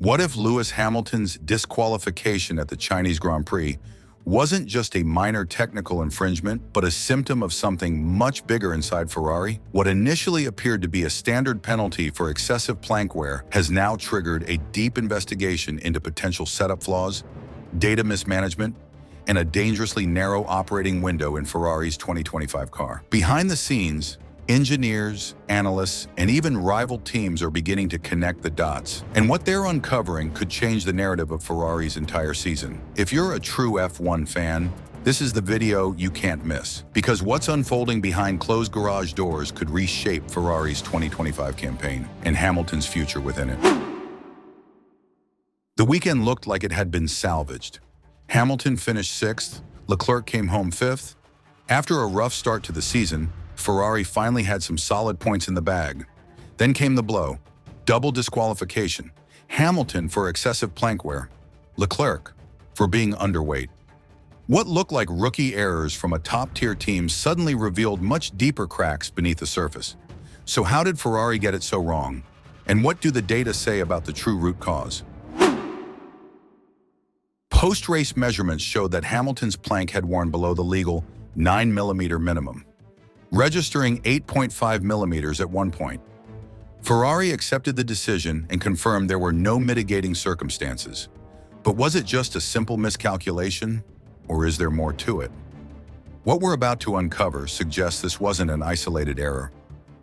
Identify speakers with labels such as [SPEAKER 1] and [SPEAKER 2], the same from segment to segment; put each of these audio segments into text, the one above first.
[SPEAKER 1] What if Lewis Hamilton's disqualification at the Chinese Grand Prix wasn't just a minor technical infringement, but a symptom of something much bigger inside Ferrari? What initially appeared to be a standard penalty for excessive plank wear has now triggered a deep investigation into potential setup flaws, data mismanagement, and a dangerously narrow operating window in Ferrari's 2025 car. Behind the scenes, engineers, analysts, and even rival teams are beginning to connect the dots. And what they're uncovering could change the narrative of Ferrari's entire season. If you're a true F1 fan, this is the video you can't miss, because what's unfolding behind closed garage doors could reshape Ferrari's 2025 campaign and Hamilton's future within it. The weekend looked like it had been salvaged. Hamilton finished 6th, Leclerc came home 5th. After a rough start to the season, Ferrari finally had some solid points in the bag. Then came the blow: double disqualification. Hamilton for excessive plank wear, Leclerc for being underweight. What looked like rookie errors from a top-tier team suddenly revealed much deeper cracks beneath the surface. So how did Ferrari get it so wrong? And what do the data say about the true root cause? Post-race measurements showed that Hamilton's plank had worn below the legal 9mm minimum, registering 8.5mm at one point. Ferrari accepted the decision and confirmed there were no mitigating circumstances. But was it just a simple miscalculation, or is there more to it? What we're about to uncover suggests this wasn't an isolated error,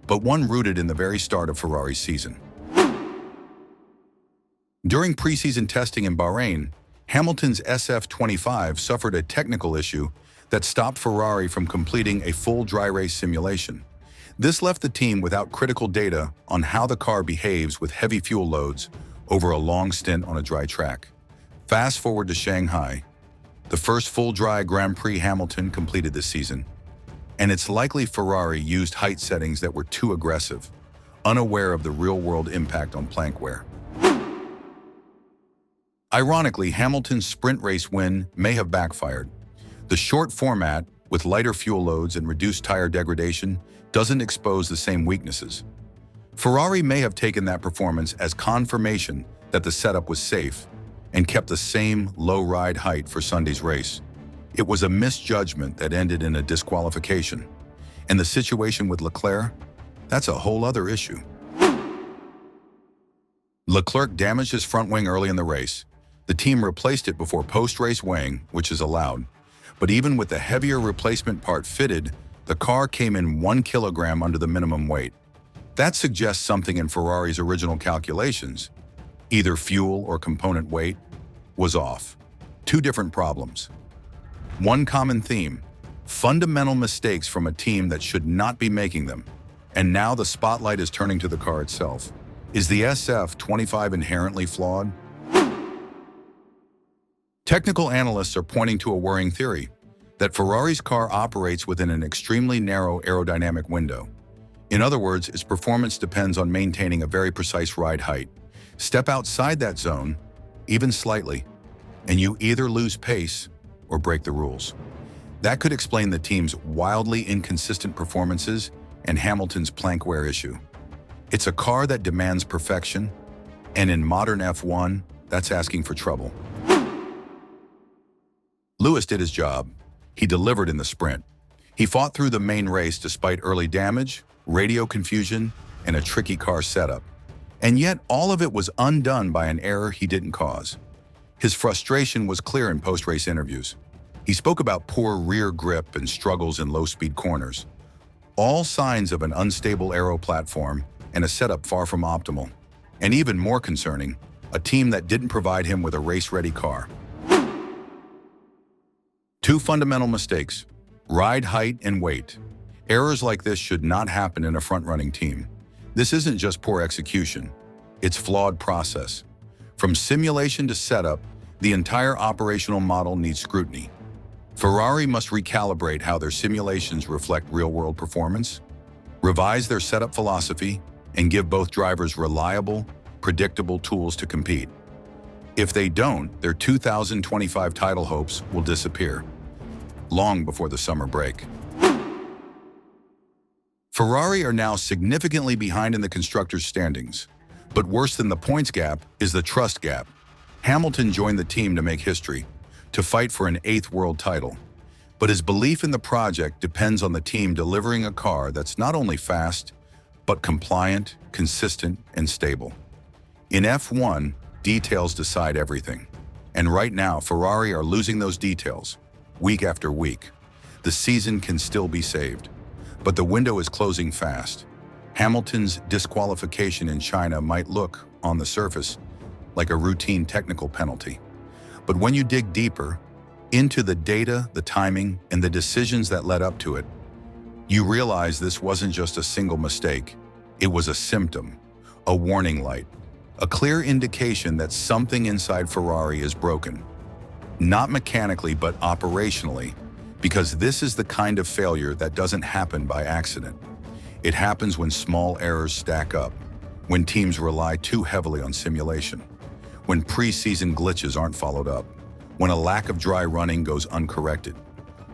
[SPEAKER 1] but one rooted in the very start of Ferrari's season. During preseason testing in Bahrain, Hamilton's SF25 suffered a technical issue that stopped Ferrari from completing a full dry race simulation. This left the team without critical data on how the car behaves with heavy fuel loads over a long stint on a dry track. Fast forward to Shanghai, the first full dry Grand Prix Hamilton completed this season, and it's likely Ferrari used height settings that were too aggressive, unaware of the real-world impact on plank wear. Ironically, Hamilton's sprint race win may have backfired. The short format, with lighter fuel loads and reduced tire degradation, doesn't expose the same weaknesses. Ferrari may have taken that performance as confirmation that the setup was safe and kept the same low ride height for Sunday's race. It was a misjudgment that ended in a disqualification. And the situation with Leclerc? That's a whole other issue. Leclerc damaged his front wing early in the race. The team replaced it before post-race weighing, which is allowed. But even with the heavier replacement part fitted, the car came in 1 kilogram under the minimum weight. That suggests something in Ferrari's original calculations. Either fuel or component weight was off. Two different problems. One common theme: fundamental mistakes from a team that should not be making them. And now the spotlight is turning to the car itself. Is the SF25 inherently flawed? Technical analysts are pointing to a worrying theory, that Ferrari's car operates within an extremely narrow aerodynamic window. In other words, its performance depends on maintaining a very precise ride height. Step outside that zone, even slightly, and you either lose pace or break the rules. That could explain the team's wildly inconsistent performances and Hamilton's plank wear issue. It's a car that demands perfection, and in modern F1, that's asking for trouble. Lewis did his job. He delivered in the sprint. He fought through the main race despite early damage, radio confusion, and a tricky car setup. And yet, all of it was undone by an error he didn't cause. His frustration was clear in post-race interviews. He spoke about poor rear grip and struggles in low-speed corners. All signs of an unstable aero platform and a setup far from optimal. And even more concerning, a team that didn't provide him with a race-ready car. Two fundamental mistakes: ride height and weight. Errors like this should not happen in a front-running team. This isn't just poor execution, it's flawed process. From simulation to setup, the entire operational model needs scrutiny. Ferrari must recalibrate how their simulations reflect real-world performance, revise their setup philosophy, and give both drivers reliable, predictable tools to compete. If they don't, their 2025 title hopes will disappear, long before the summer break. Ferrari are now significantly behind in the constructors' standings. But worse than the points gap is the trust gap. Hamilton joined the team to make history, to fight for an 8th world title. But his belief in the project depends on the team delivering a car that's not only fast, but compliant, consistent, and stable. In F1, details decide everything. And right now, Ferrari are losing those details, week after week. The season can still be saved, but the window is closing fast. Hamilton's disqualification in China might look, on the surface, like a routine technical penalty. But when you dig deeper, into the data, the timing, and the decisions that led up to it, you realize this wasn't just a single mistake. It was a symptom, a warning light, a clear indication that something inside Ferrari is broken. Not mechanically, but operationally, because this is the kind of failure that doesn't happen by accident. It happens when small errors stack up, when teams rely too heavily on simulation, when pre-season glitches aren't followed up, when a lack of dry running goes uncorrected,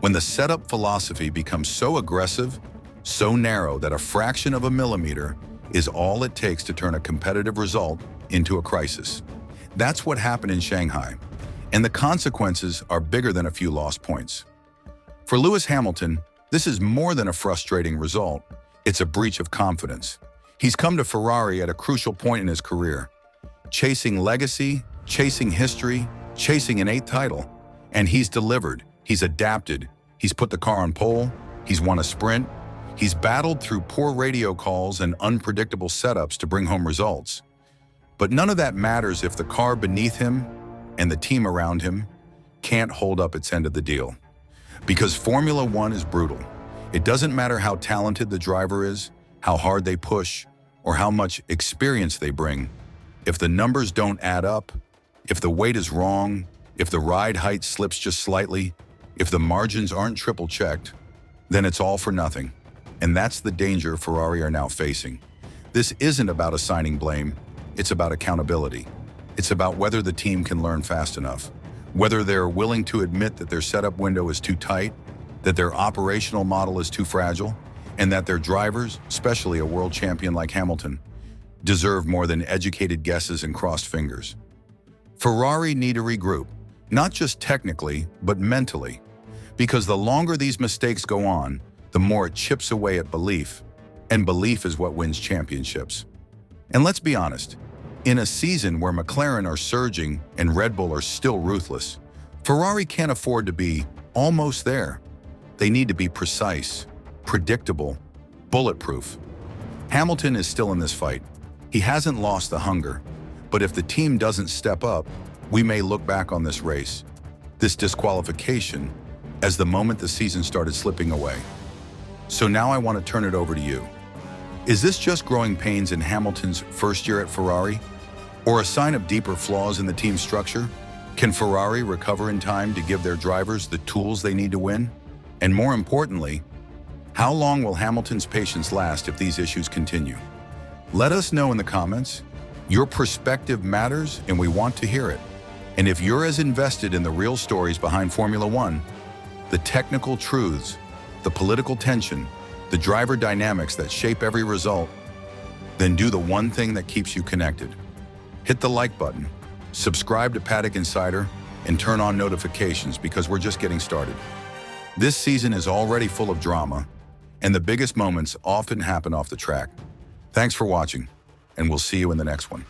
[SPEAKER 1] when the setup philosophy becomes so aggressive, so narrow that a fraction of a millimeter is all it takes to turn a competitive result into a crisis. That's what happened in Shanghai, and the consequences are bigger than a few lost points. For Lewis Hamilton, this is more than a frustrating result. It's a breach of confidence. He's come to Ferrari at a crucial point in his career, chasing legacy, chasing history, chasing an 8th title. And he's delivered, he's adapted, he's put the car on pole, he's won a sprint, he's battled through poor radio calls and unpredictable setups to bring home results. But none of that matters if the car beneath him and the team around him can't hold up its end of the deal. Because Formula One is brutal. It doesn't matter how talented the driver is, how hard they push, or how much experience they bring. If the numbers don't add up, if the weight is wrong, if the ride height slips just slightly, if the margins aren't triple-checked, then it's all for nothing. And that's the danger Ferrari are now facing. This isn't about assigning blame, it's about accountability. It's about whether the team can learn fast enough, whether they're willing to admit that their setup window is too tight, that their operational model is too fragile, and that their drivers, especially a world champion like Hamilton, deserve more than educated guesses and crossed fingers. Ferrari need to regroup, not just technically, but mentally, because the longer these mistakes go on, the more it chips away at belief, and belief is what wins championships. And let's be honest, in a season where McLaren are surging and Red Bull are still ruthless, Ferrari can't afford to be almost there. They need to be precise, predictable, bulletproof. Hamilton is still in this fight. He hasn't lost the hunger, but if the team doesn't step up, we may look back on this race, this disqualification, as the moment the season started slipping away. So now I want to turn it over to you. Is this just growing pains in Hamilton's first year at Ferrari, or a sign of deeper flaws in the team structure? Can Ferrari recover in time to give their drivers the tools they need to win? And more importantly, how long will Hamilton's patience last if these issues continue? Let us know in the comments. Your perspective matters and we want to hear it. And if you're as invested in the real stories behind Formula One, the technical truths, the political tension, the driver dynamics that shape every result, then do the one thing that keeps you connected. Hit the like button, subscribe to Paddock Insider, and turn on notifications because we're just getting started. This season is already full of drama, and the biggest moments often happen off the track. Thanks for watching, and we'll see you in the next one.